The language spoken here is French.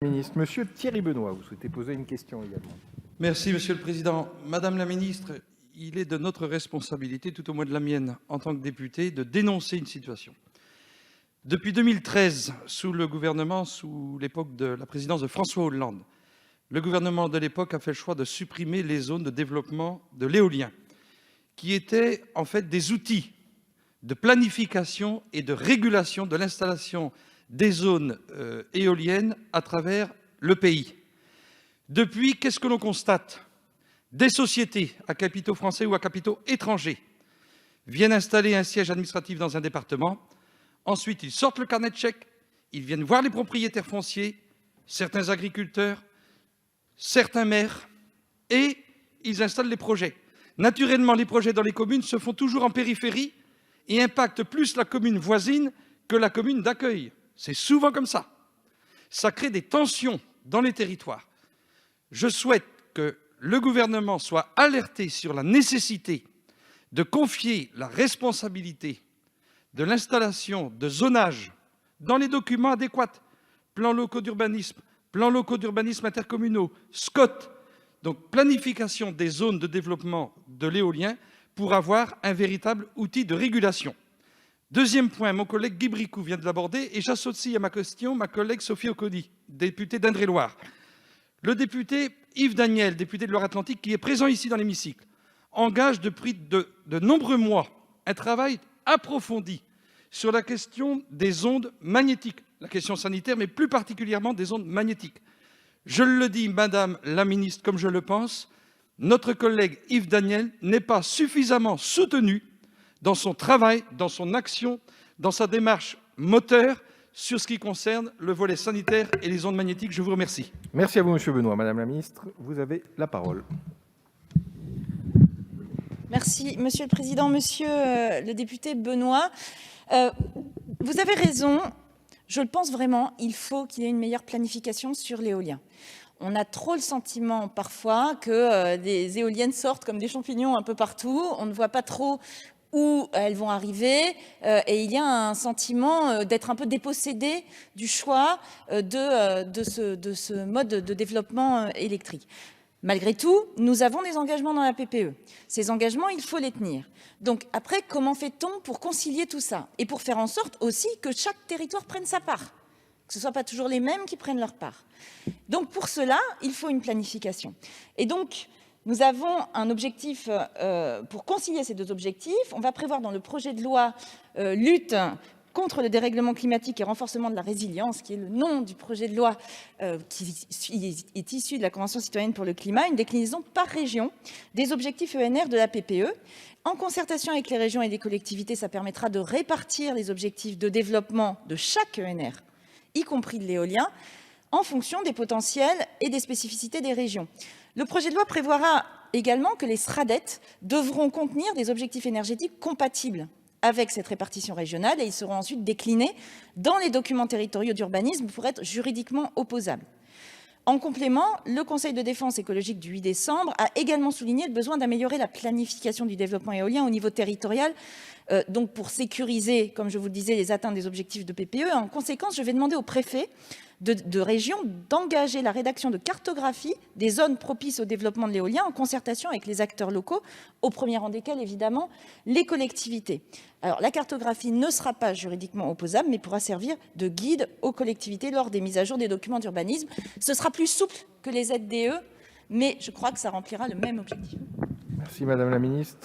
Ministre, Monsieur Thierry Benoît, vous souhaitez poser une question également. Merci, Monsieur le Président. Madame la Ministre, il est de notre responsabilité, tout au moins de la mienne, en tant que député, de dénoncer une situation. Depuis 2013, sous l'époque de la présidence de François Hollande, le gouvernement de l'époque a fait le choix de supprimer les zones de développement de l'éolien, qui étaient en fait des outils de planification et de régulation de l'installation des zones éoliennes à travers le pays. Depuis, qu'est-ce que l'on constate? Des sociétés à capitaux français ou à capitaux étrangers viennent installer un siège administratif dans un département. Ensuite, ils sortent le carnet de chèques, ils viennent voir les propriétaires fonciers, certains agriculteurs, certains maires, et ils installent les projets. Naturellement, les projets dans les communes se font toujours en périphérie et impactent plus la commune voisine que la commune d'accueil. C'est souvent comme ça. Ça crée des tensions dans les territoires. Je souhaite que le gouvernement soit alerté sur la nécessité de confier la responsabilité de l'installation de zonage dans les documents adéquats, plans locaux d'urbanisme intercommunaux, SCOT, donc planification des zones de développement de l'éolien, pour avoir un véritable outil de régulation. Deuxième point, mon collègue Guy Bricout vient de l'aborder, et j'associe à ma question ma collègue Sophie Auconie, députée d'Indre-et-Loire. Le député Yves Daniel, député de Loire-Atlantique, qui est présent ici dans l'hémicycle, engage depuis de nombreux mois un travail approfondi sur la question des ondes magnétiques, la question sanitaire, mais plus particulièrement des ondes magnétiques. Je le dis, Madame la Ministre, comme je le pense, notre collègue Yves Daniel n'est pas suffisamment soutenu dans son travail, dans son action, dans sa démarche moteur sur ce qui concerne le volet sanitaire et les ondes magnétiques. Je vous remercie. Merci à vous, Monsieur Benoît. Madame la Ministre, vous avez la parole. Merci, Monsieur le Président. Monsieur le député Benoît, vous avez raison. Je le pense vraiment, il faut qu'il y ait une meilleure planification sur l'éolien. On a trop le sentiment parfois que des éoliennes sortent comme des champignons un peu partout. On ne voit pas trop où elles vont arriver et il y a un sentiment d'être un peu dépossédé du choix de ce mode de développement électrique. Malgré tout, nous avons des engagements dans la PPE. Ces engagements, il faut les tenir. Donc après, comment fait-on pour concilier tout ça? Et pour faire en sorte aussi que chaque territoire prenne sa part, que ce ne soit pas toujours les mêmes qui prennent leur part. Donc pour cela, il faut une planification. Et donc, nous avons un objectif, pour concilier ces deux objectifs, on va prévoir dans le projet de loi lutte contre le dérèglement climatique et renforcement de la résilience, qui est le nom du projet de loi qui est issu de la Convention citoyenne pour le climat, une déclinaison par région des objectifs ENR de la PPE. En concertation avec les régions et les collectivités, ça permettra de répartir les objectifs de développement de chaque ENR, y compris de l'éolien, en fonction des potentiels et des spécificités des régions. Le projet de loi prévoira également que les SRADET devront contenir des objectifs énergétiques compatibles avec cette répartition régionale et ils seront ensuite déclinés dans les documents territoriaux d'urbanisme pour être juridiquement opposables. En complément, le Conseil de défense écologique du 8 décembre a également souligné le besoin d'améliorer la planification du développement éolien au niveau territorial, donc pour sécuriser, comme je vous le disais, les atteintes des objectifs de PPE. En conséquence, je vais demander aux préfets de région d'engager la rédaction de cartographie des zones propices au développement de l'éolien en concertation avec les acteurs locaux, au premier rang desquels, évidemment, les collectivités. Alors, la cartographie ne sera pas juridiquement opposable, mais pourra servir de guide aux collectivités lors des mises à jour des documents d'urbanisme. Ce sera plus souple que les ZDE, mais je crois que ça remplira le même objectif. Merci, Madame la Ministre.